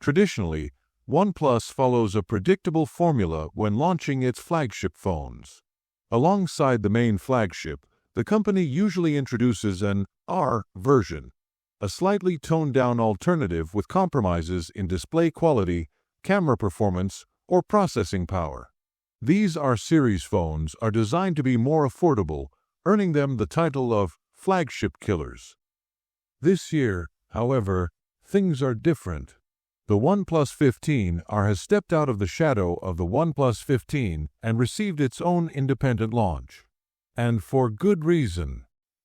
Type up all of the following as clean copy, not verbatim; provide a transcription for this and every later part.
Traditionally, OnePlus follows a predictable formula when launching its flagship phones. Alongside the main flagship, the company usually introduces an R version, a slightly toned-down alternative with compromises in display quality, camera performance, or processing power. These R series phones are designed to be more affordable, earning them the title of flagship killers. This year, however, things are different. The OnePlus 15R has stepped out of the shadow of the OnePlus 15 and received its own independent launch. And for good reason.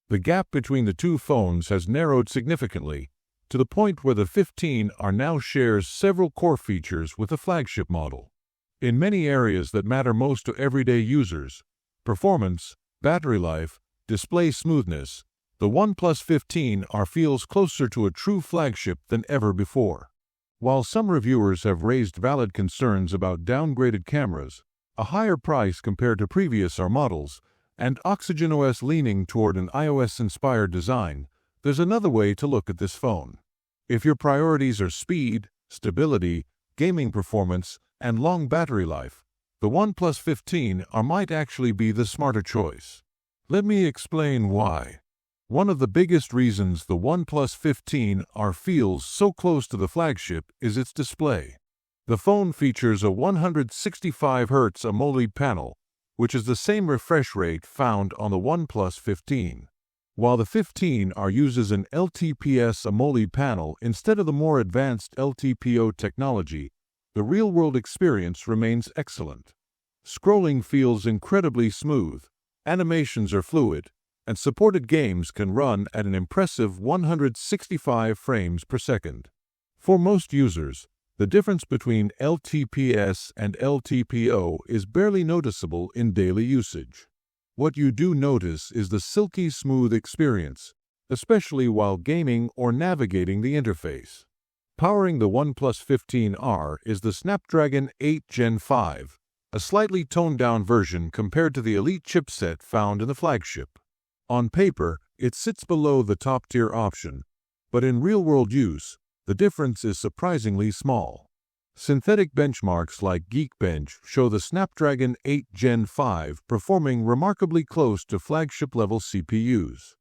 The gap between the two phones has narrowed significantly, to the point where the 15R now shares several core features with the flagship model. In many areas that matter most to everyday users, performance, battery life, display smoothness, the OnePlus 15R feels closer to a true flagship than ever before. While some reviewers have raised valid concerns about downgraded cameras, a higher price compared to previous R models, and OxygenOS leaning toward an iOS-inspired design, there's another way to look at this phone. If your priorities are speed, stability, gaming performance, and long battery life, the OnePlus 15R might actually be the smarter choice. Let me explain why. One of the biggest reasons the OnePlus 15R feels so close to the flagship is its display. The phone features a 165Hz AMOLED panel, which is the same refresh rate found on the OnePlus 15. While the 15R uses an LTPS AMOLED panel instead of the more advanced LTPO technology, the real-world experience remains excellent. Scrolling feels incredibly smooth, animations are fluid, and supported games can run at an impressive 165 frames per second. For most users, the difference between LTPS and LTPO is barely noticeable in daily usage. What you do notice is the silky smooth experience, especially while gaming or navigating the interface. Powering the OnePlus 15R is the Snapdragon 8 Gen 5, a slightly toned-down version compared to the elite chipset found in the flagship. On paper, it sits below the top-tier option, but in real-world use, the difference is surprisingly small. Synthetic benchmarks like Geekbench show the Snapdragon 8 Gen 5 performing remarkably close to flagship-level CPUs.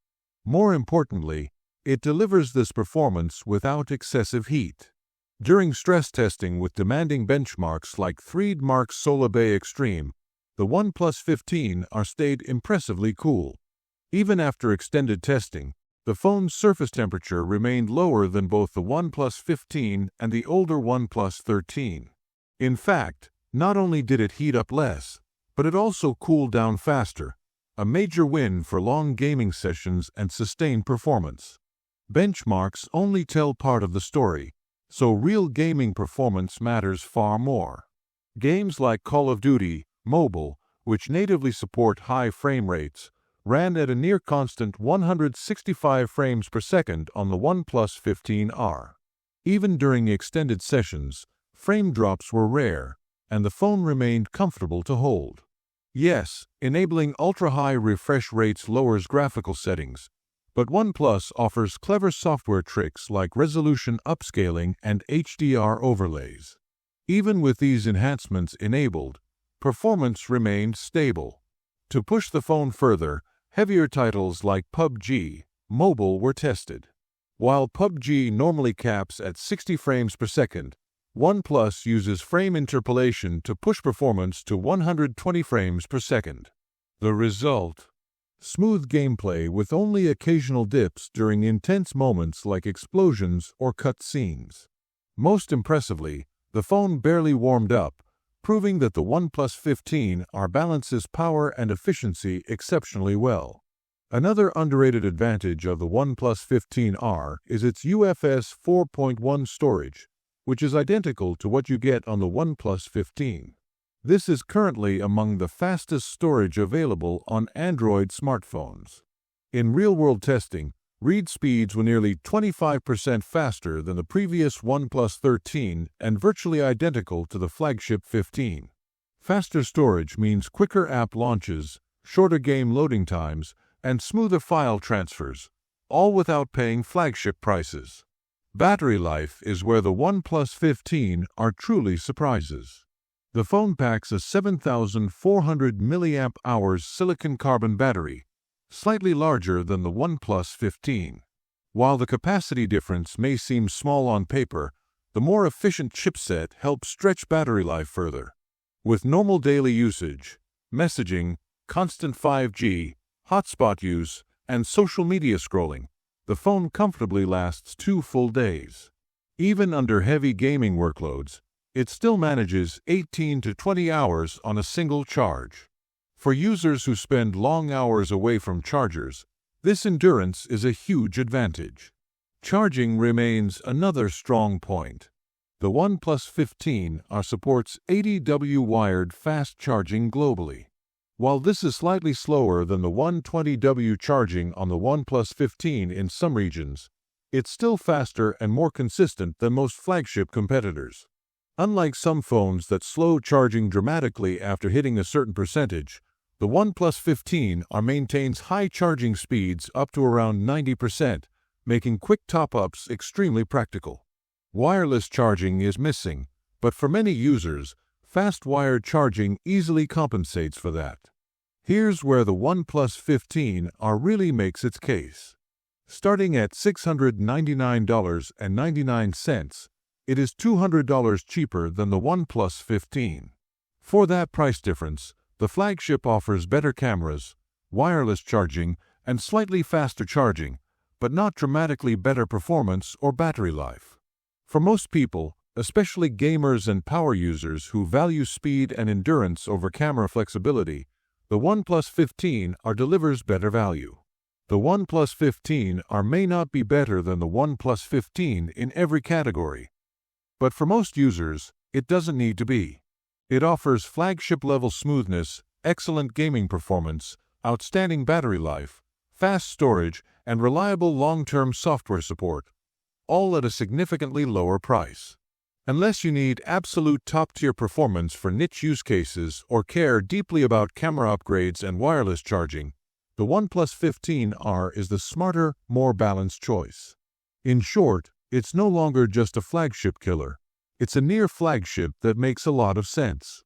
More importantly, it delivers this performance without excessive heat. During stress testing with demanding benchmarks like Threadmark's Solar Bay Extreme, the OnePlus 15R stayed impressively cool. Even after extended testing, the phone's surface temperature remained lower than both the OnePlus 15 and the older OnePlus 13. In fact, not only did it heat up less, but it also cooled down faster, a major win for long gaming sessions and sustained performance. Benchmarks only tell part of the story, so real gaming performance matters far more. Games like Call of Duty Mobile, which natively support high frame rates, ran at a near-constant 165 frames per second on the OnePlus 15R. Even during extended sessions, frame drops were rare, and the phone remained comfortable to hold. Yes, enabling ultra-high refresh rates lowers graphical settings, but OnePlus offers clever software tricks like resolution upscaling and HDR overlays. Even with these enhancements enabled, performance remained stable. To push the phone further, heavier titles like PUBG Mobile were tested. While PUBG normally caps at 60 frames per second, OnePlus uses frame interpolation to push performance to 120 frames per second. The result? Smooth gameplay with only occasional dips during intense moments like explosions or cut scenes. Most impressively, the phone barely warmed up, proving that the OnePlus 15R balances power and efficiency exceptionally well. Another underrated advantage of the OnePlus 15R is its UFS 4.1 storage, which is identical to what you get on the OnePlus 15. This is currently among the fastest storage available on Android smartphones. In real-world testing, read speeds were nearly 25% faster than the previous OnePlus 13 and virtually identical to the flagship 15. Faster storage means quicker app launches, shorter game loading times, and smoother file transfers, all without paying flagship prices. Battery life is where the OnePlus 15R truly surprises. The phone packs a 7,400 mAh silicon carbon battery, slightly larger than the OnePlus 15. While the capacity difference may seem small on paper, the more efficient chipset helps stretch battery life further. With normal daily usage, messaging, constant 5G, hotspot use, and social media scrolling, the phone comfortably lasts 2 full days. Even under heavy gaming workloads, it still manages 18 to 20 hours on a single charge. For users who spend long hours away from chargers, this endurance is a huge advantage. Charging remains another strong point. The OnePlus 15R supports 80W wired fast charging globally. While this is slightly slower than the 120W charging on the OnePlus 15 in some regions, it's still faster and more consistent than most flagship competitors. Unlike some phones that slow charging dramatically after hitting a certain percentage, the OnePlus 15R maintains high charging speeds up to around 90%, making quick top-ups extremely practical. Wireless charging is missing, but for many users, fast wired charging easily compensates for that. Here's where the OnePlus 15R really makes its case. Starting at $699.99, it is $200 cheaper than the OnePlus 15. For that price difference, the flagship offers better cameras, wireless charging, and slightly faster charging, but not dramatically better performance or battery life. For most people, especially gamers and power users who value speed and endurance over camera flexibility, the OnePlus 15R delivers better value. The OnePlus 15R may not be better than the OnePlus 15 in every category, but for most users, it doesn't need to be. It offers flagship-level smoothness, excellent gaming performance, outstanding battery life, fast storage, and reliable long-term software support, all at a significantly lower price. Unless you need absolute top-tier performance for niche use cases or care deeply about camera upgrades and wireless charging, the OnePlus 15R is the smarter, more balanced choice. In short, it's no longer just a flagship killer. It's a near flagship that makes a lot of sense.